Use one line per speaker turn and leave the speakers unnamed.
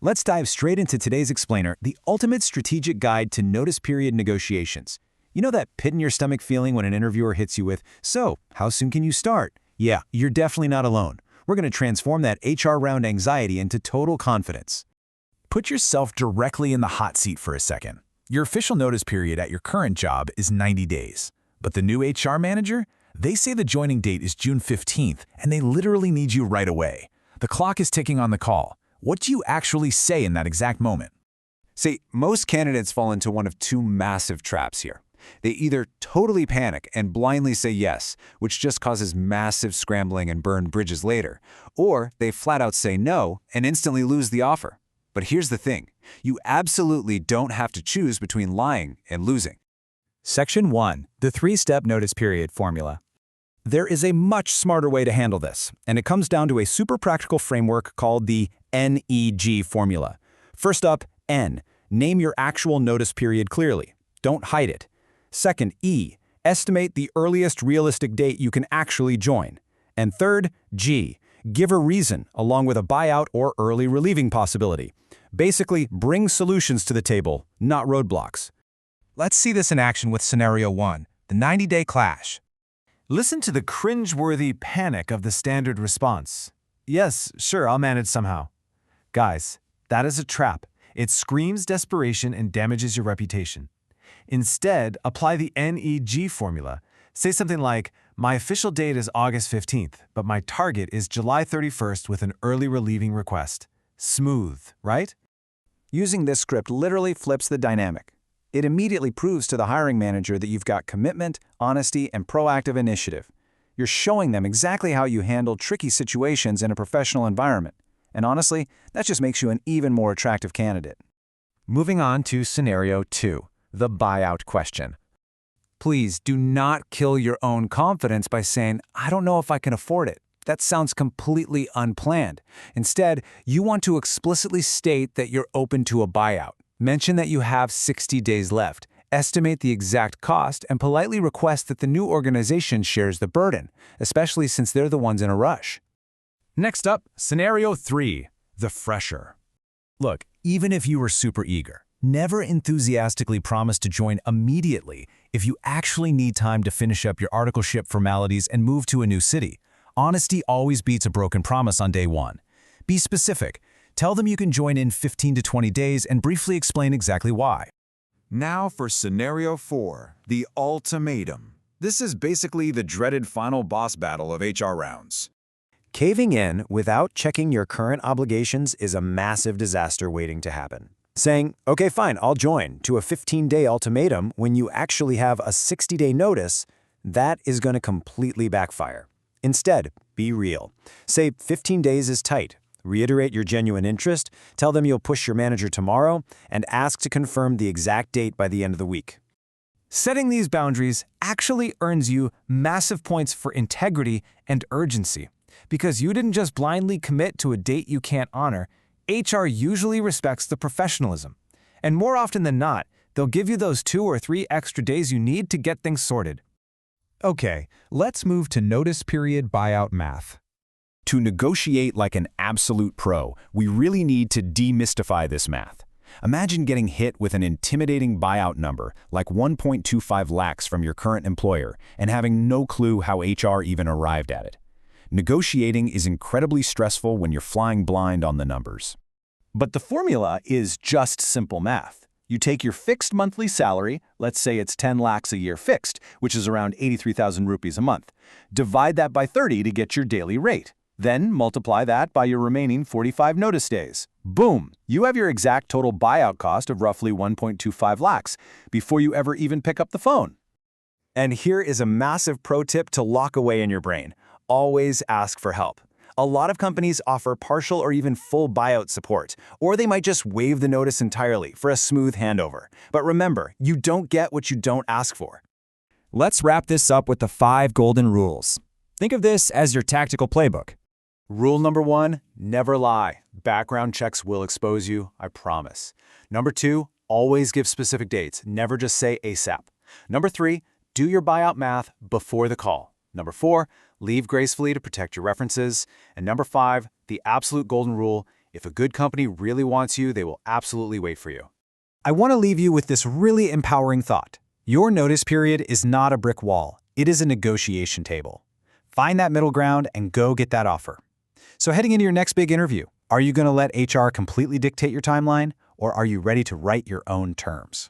Let's dive straight into today's explainer, the ultimate strategic guide to notice period negotiations. You know that pit in your stomach feeling when an interviewer hits you with, "So, how soon can you start?" Yeah, you're definitely not alone. We're going to transform that HR round anxiety into total confidence. Put yourself directly in the hot seat for a second. Your official notice period at your current job is 90 days. But the new HR manager? They say the joining date is June 15th, and they literally need you right away. The clock is ticking on the call. What do you actually say in that exact moment?
See, most candidates fall into one of two massive traps here. They either totally panic and blindly say yes, which just causes massive scrambling and burned bridges later, or they flat out say no and instantly lose the offer. But here's the thing, you absolutely don't have to choose between lying and losing.
Section 1. The three-step notice period formula. There is a much smarter way to handle this, and it comes down to a super practical framework called the NEG formula. First up, N. Name your actual notice period clearly. Don't hide it. Second, E. Estimate the earliest realistic date you can actually join. And third, G. Give a reason, along with a buyout or early relieving possibility. Basically, bring solutions to the table, not roadblocks.
Let's see this in action with Scenario 1, the 90-day clash. Listen to the cringe-worthy panic of the standard response. "Yes, sure, I'll manage somehow." Guys, that is a trap. It screams desperation and damages your reputation. Instead, apply the NEG formula. Say something like, "My official date is August 15th, but my target is July 31st with an early relieving request." Smooth, right?
Using this script literally flips the dynamic. It immediately proves to the hiring manager that you've got commitment, honesty, and proactive initiative. You're showing them exactly how you handle tricky situations in a professional environment. And honestly, that just makes you an even more attractive candidate.
Moving on to Scenario 2, the buyout question.
Please do not kill your own confidence by saying, "I don't know if I can afford it." That sounds completely unplanned. Instead, you want to explicitly state that you're open to a buyout. Mention that you have 60 days left, estimate the exact cost, and politely request that the new organization shares the burden, especially since they're the ones in a rush.
Next up, Scenario 3, the fresher.
Look, even if you were super eager, never enthusiastically promise to join immediately if you actually need time to finish up your articleship formalities and move to a new city. Honesty always beats a broken promise on day one. Be specific. Tell them you can join in 15 to 20 days and briefly explain exactly why.
Now for Scenario 4, the ultimatum. This is basically the dreaded final boss battle of HR rounds.
Caving in without checking your current obligations is a massive disaster waiting to happen. Saying, "Okay, fine, I'll join," to a 15-day ultimatum when you actually have a 60-day notice, that is going to completely backfire. Instead, be real. Say 15 days is tight. Reiterate your genuine interest, tell them you'll push your manager tomorrow, and ask to confirm the exact date by the end of the week.
Setting these boundaries actually earns you massive points for integrity and urgency. Because you didn't just blindly commit to a date you can't honor, HR usually respects the professionalism. And more often than not, they'll give you those 2 or 3 extra days you need to get things sorted.
Okay, let's move to notice period buyout math. To negotiate like an absolute pro, we really need to demystify this math. Imagine getting hit with an intimidating buyout number like 1.25 lakhs from your current employer and having no clue how HR even arrived at it. Negotiating is incredibly stressful when you're flying blind on the numbers. But the formula is just simple math. You take your fixed monthly salary, let's say it's 10 lakhs a year fixed, which is around 83,000 rupees a month. Divide that by 30 to get your daily rate. Then multiply that by your remaining 45 notice days. Boom! You have your exact total buyout cost of roughly 1.25 lakhs before you ever even pick up the phone. And here is a massive pro tip to lock away in your brain. Always ask for help. A lot of companies offer partial or even full buyout support, or they might just waive the notice entirely for a smooth handover. But remember, you don't get what you don't ask for. Let's wrap this up with the 5 golden rules. Think of this as your tactical playbook. Rule number 1, never lie. Background checks will expose you, I promise. Number 2, always give specific dates. Never just say ASAP. Number 3, do your buyout math before the call. Number 4, leave gracefully to protect your references. And number 5, the absolute golden rule,
If a good company really wants you, they will absolutely wait for you.
I want to leave you with this really empowering thought. Your notice period is not a brick wall. It is a negotiation table. Find that middle ground and go get that offer. So heading into your next big interview, are you going to let HR completely dictate your timeline, or are you ready to write your own terms?